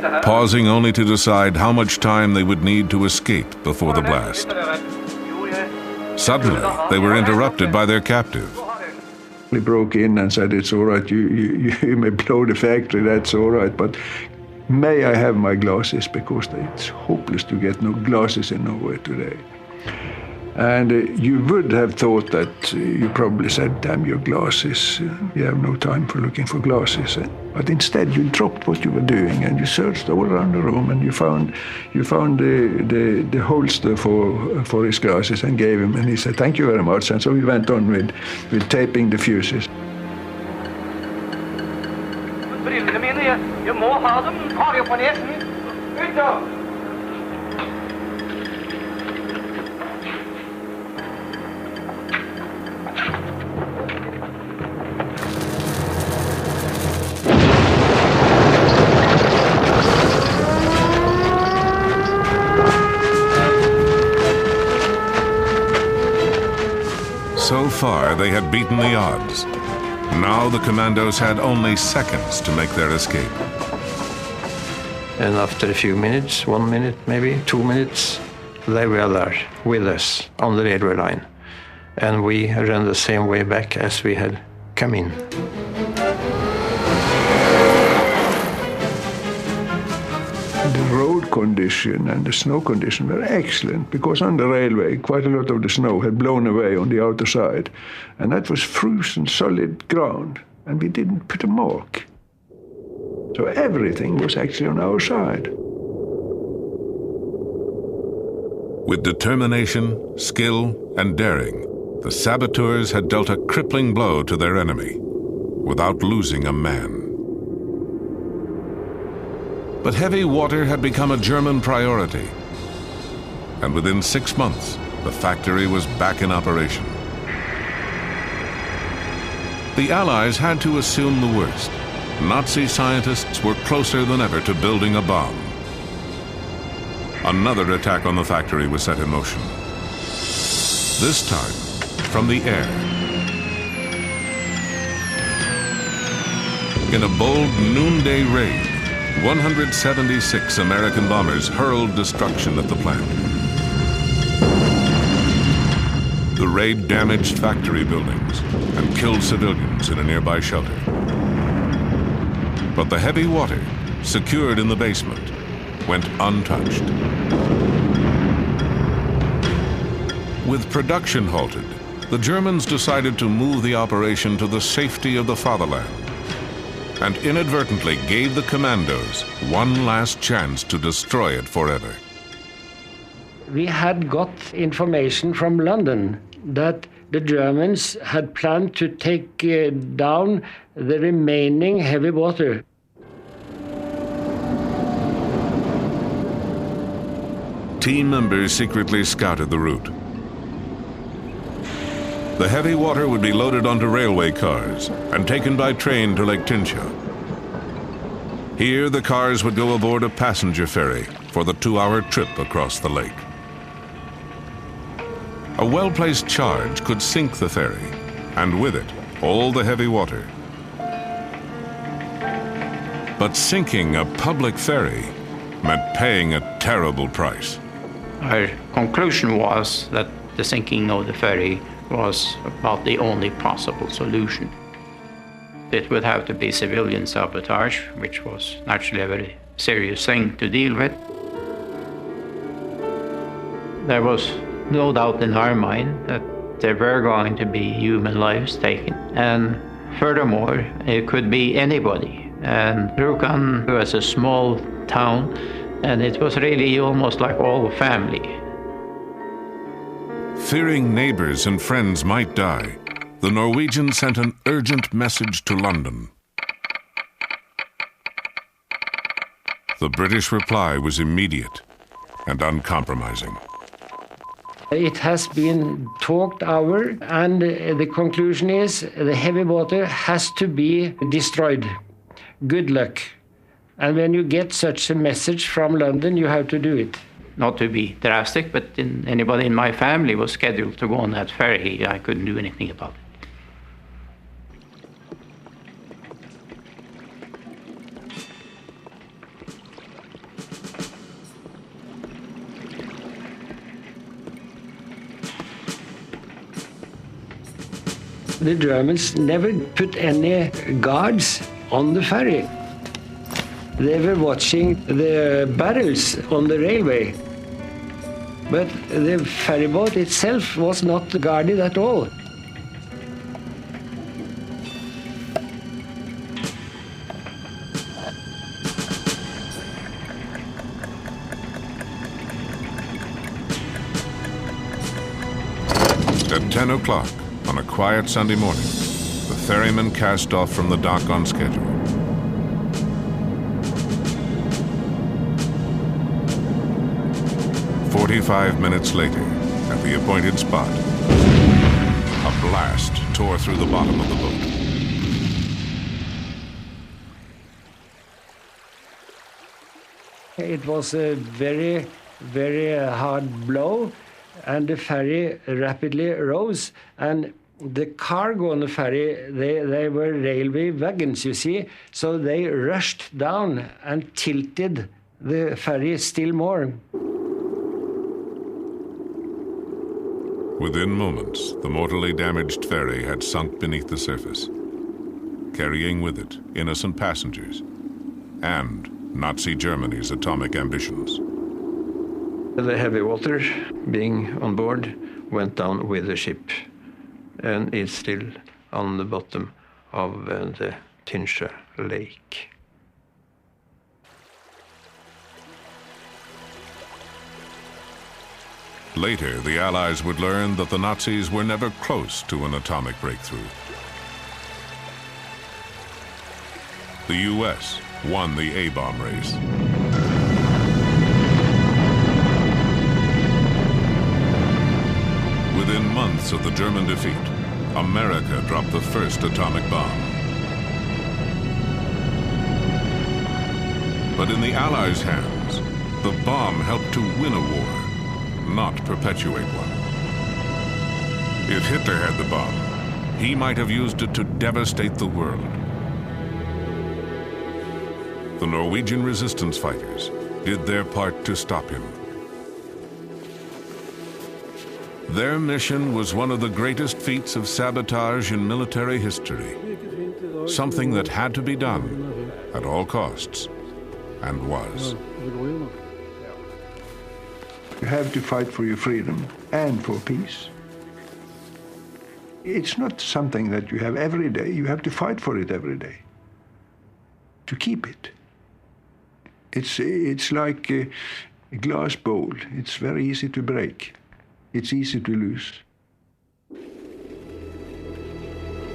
pausing only to decide how much time they would need to escape before the blast. Suddenly, they were interrupted by their captive. He broke in and said, "It's all right, you may blow the factory, that's all right, but may I have my glasses, because it's hopeless to get no glasses in Norway today." And you would have thought that you probably said, "Damn your glasses, you have no time for looking for glasses." But instead you dropped what you were doing and you searched all around the room and you found the holster for his glasses and gave him, and he said, "Thank you very much." And so we went on with taping the fuses. Brillene mine, jeg må ha dem. Har jeg på nesen? Ut da! So far, they had beaten the odds. Now the commandos had only seconds to make their escape. And after a few minutes, 1 minute, maybe 2 minutes, they were there with us on the railway line. And we ran the same way back as we had come in. The road condition and the snow condition were excellent, because on the railway quite a lot of the snow had blown away on the outer side, and that was frozen solid ground, and we didn't put a mark. So everything was actually on our side. With determination, skill, and daring, the saboteurs had dealt a crippling blow to their enemy without losing a man. But heavy water had become a German priority, and within 6 months, the factory was back in operation. The Allies had to assume the worst. Nazi scientists were closer than ever to building a bomb. Another attack on the factory was set in motion. This time, from the air. In a bold noonday raid, 176 American bombers hurled destruction at the plant. The raid damaged factory buildings and killed civilians in a nearby shelter. But the heavy water, secured in the basement, went untouched. With production halted, the Germans decided to move the operation to the safety of the fatherland, and inadvertently gave the commandos one last chance to destroy it forever. We had got information from London that the Germans had planned to take down the remaining heavy water. Team members secretly scouted the route. The heavy water would be loaded onto railway cars and taken by train to Lake Tinsha. Here, the cars would go aboard a passenger ferry for the 2-hour trip across the lake. A well-placed charge could sink the ferry, and with it, all the heavy water. But sinking a public ferry meant paying a terrible price. Our conclusion was that the sinking of the ferry was about the only possible solution. It would have to be civilian sabotage, which was naturally a very serious thing to deal with. There was no doubt in our mind that there were going to be human lives taken. And furthermore, it could be anybody. And Rjukan was a small town, and it was really almost like all family. Fearing neighbors and friends might die, the Norwegians sent an urgent message to London. The British reply was immediate and uncompromising. It has been talked over, and the conclusion is the heavy water has to be destroyed. Good luck. And when you get such a message from London, you have to do it. Not to be drastic, but anybody in my family was scheduled to go on that ferry. I couldn't do anything about it. The Germans never put any guards on the ferry. They were watching the barrels on the railway. But the ferryboat itself was not guarded at all. At 10 o'clock on a quiet Sunday morning, the ferryman cast off from the dock on schedule. "45 minutes later, at the appointed spot, a blast tore through the bottom of the boat. It was a very, very hard blow, and the ferry rapidly rose. And the cargo on the ferry, they were railway wagons, you see, so they rushed down and tilted the ferry still more. Within moments, the mortally damaged ferry had sunk beneath the surface, carrying with it innocent passengers and Nazi Germany's atomic ambitions. The heavy water being on board went down with the ship, and it's still on the bottom of the Tinsha Lake. Later, the Allies would learn that the Nazis were never close to an atomic breakthrough. The U.S. won the A-bomb race. Within months of the German defeat, America dropped the first atomic bomb. But in the Allies' hands, the bomb helped to win a war, not perpetuate one. If Hitler had the bomb, he might have used it to devastate the world. The Norwegian Resistance fighters did their part to stop him. Their mission was one of the greatest feats of sabotage in military history, something that had to be done at all costs, and was. You have to fight for your freedom and for peace. It's not something that you have every day. You have to fight for it every day, to keep it. It's like a glass bowl. It's very easy to break. It's easy to lose.